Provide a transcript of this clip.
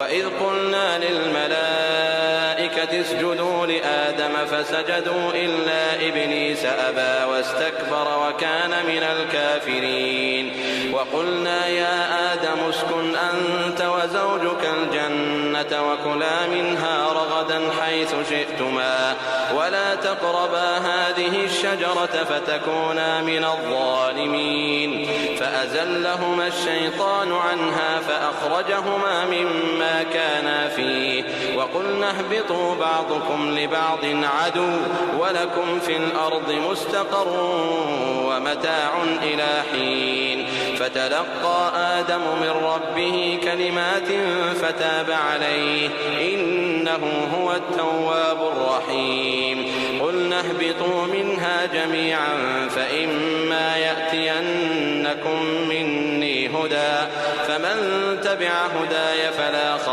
وإذ قلنا للملائكة اسجدوا لآدم فسجدوا إلا إبليس أبى واستكبر وكان من الكافرين وقلنا يا آدم اسكن أنت وزوجك الجنة وكلا منها رغدا حيث شئتما ولا تقربا هذه الشجرة فتكونا من الظالمين فأزلهما الشيطان عنها فأخرجهما مما كانا فيه وقلنا اهبطوا بعضكم لبعض عدو ولكم في الأرض مستقر ومتاع إلى حين فتلقى آدم من ربه كلمات فتاب عليه إنه هو التواب الرحيم قلنا اهبطوا منها جميعا فإما يأتينكم مني هدى فمن تبع هداي فلا